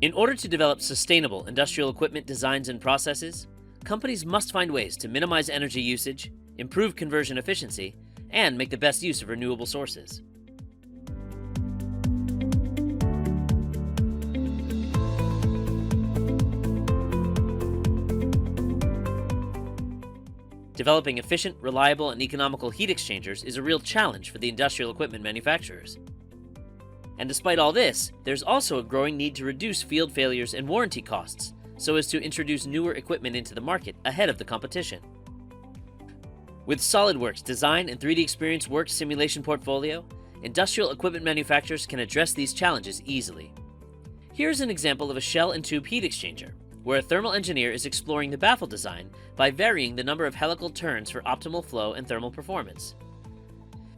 In order to develop sustainable industrial equipment designs and processes, companies must find ways to minimize energy usage, improve conversion efficiency, and make the best use of renewable sources. Developing efficient, reliable, and economical heat exchangers is a real challenge for the industrial equipment manufacturers. And despite all this, there's also a growing need to reduce field failures and warranty costs so as to introduce newer equipment into the market ahead of the competition. With SOLIDWORKS Design and 3DEXPERIENCE Works simulation portfolio, industrial equipment manufacturers can address these challenges easily. Here's an example of a shell and tube heat exchanger, where a thermal engineer is exploring the baffle design by varying the number of helical turns for optimal flow and thermal performance.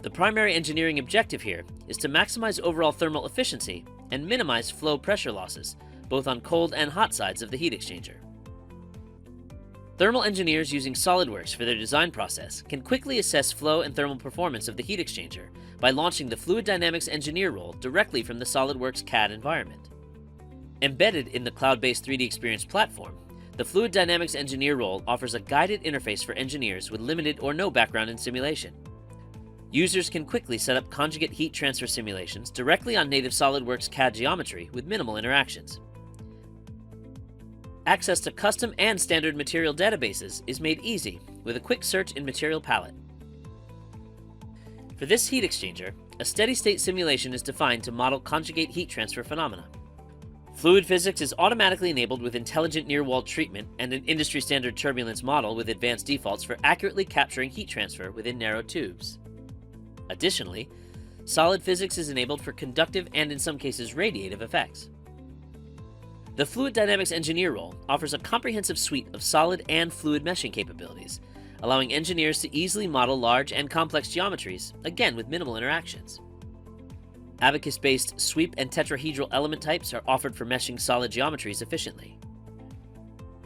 The primary engineering objective here is to maximize overall thermal efficiency and minimize flow pressure losses, both on cold and hot sides of the heat exchanger. Thermal engineers using SOLIDWORKS for their design process can quickly assess flow and thermal performance of the heat exchanger by launching the Fluid Dynamics Engineer role directly from the SOLIDWORKS CAD environment. Embedded in the cloud-based 3DEXPERIENCE platform, the Fluid Dynamics Engineer role offers a guided interface for engineers with limited or no background in simulation. Users can quickly set up conjugate heat transfer simulations directly on native SOLIDWORKS CAD geometry with minimal interactions. Access to custom and standard material databases is made easy with a quick search in Material Palette. For this heat exchanger, a steady-state simulation is defined to model conjugate heat transfer phenomena. Fluid physics is automatically enabled with intelligent near-wall treatment and an industry-standard turbulence model with advanced defaults for accurately capturing heat transfer within narrow tubes. Additionally, solid physics is enabled for conductive and in some cases radiative effects. The Fluid Dynamics Engineer role offers a comprehensive suite of solid and fluid meshing capabilities, allowing engineers to easily model large and complex geometries, again with minimal interactions. Abacus-based sweep and tetrahedral element types are offered for meshing solid geometries efficiently.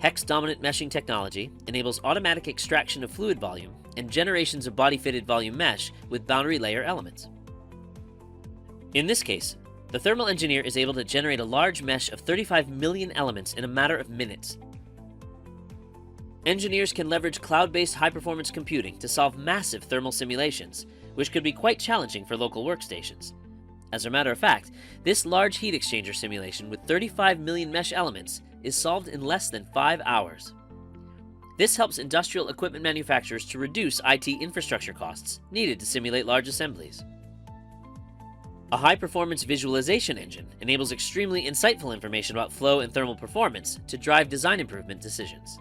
Hex-dominant meshing technology enables automatic extraction of fluid volume and generations of body-fitted volume mesh with boundary layer elements. In this case, the thermal engineer is able to generate a large mesh of 35 million elements in a matter of minutes. Engineers can leverage cloud-based high-performance computing to solve massive thermal simulations, which could be quite challenging for local workstations. As a matter of fact, this large heat exchanger simulation with 35 million mesh elements is solved in less than 5 hours. This helps industrial equipment manufacturers to reduce IT infrastructure costs needed to simulate large assemblies. A high-performance visualization engine enables extremely insightful information about flow and thermal performance to drive design improvement decisions.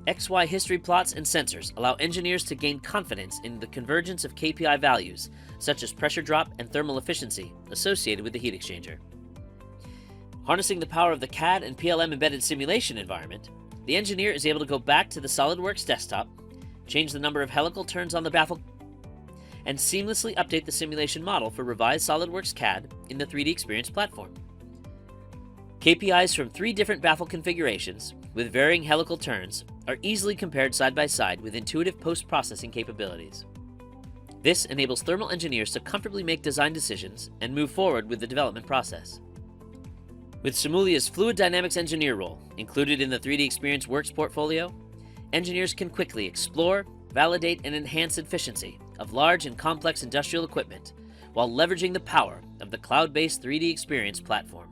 XY history plots and sensors allow engineers to gain confidence in the convergence of KPI values, such as pressure drop and thermal efficiency, associated with the heat exchanger. Harnessing the power of the CAD and PLM embedded simulation environment, the engineer is able to go back to the SOLIDWORKS desktop, change the number of helical turns on the baffle, and seamlessly update the simulation model for revised SOLIDWORKS CAD in the 3DEXPERIENCE platform. KPIs from 3 different baffle configurations, with varying helical turns, are easily compared side by side with intuitive post-processing capabilities. This enables thermal engineers to comfortably make design decisions and move forward with the development process. With Simulia's Fluid Dynamics Engineer role included in the 3DEXPERIENCE Works portfolio, engineers can quickly explore, validate, and enhance efficiency of large and complex industrial equipment while leveraging the power of the cloud-based 3DEXPERIENCE platform.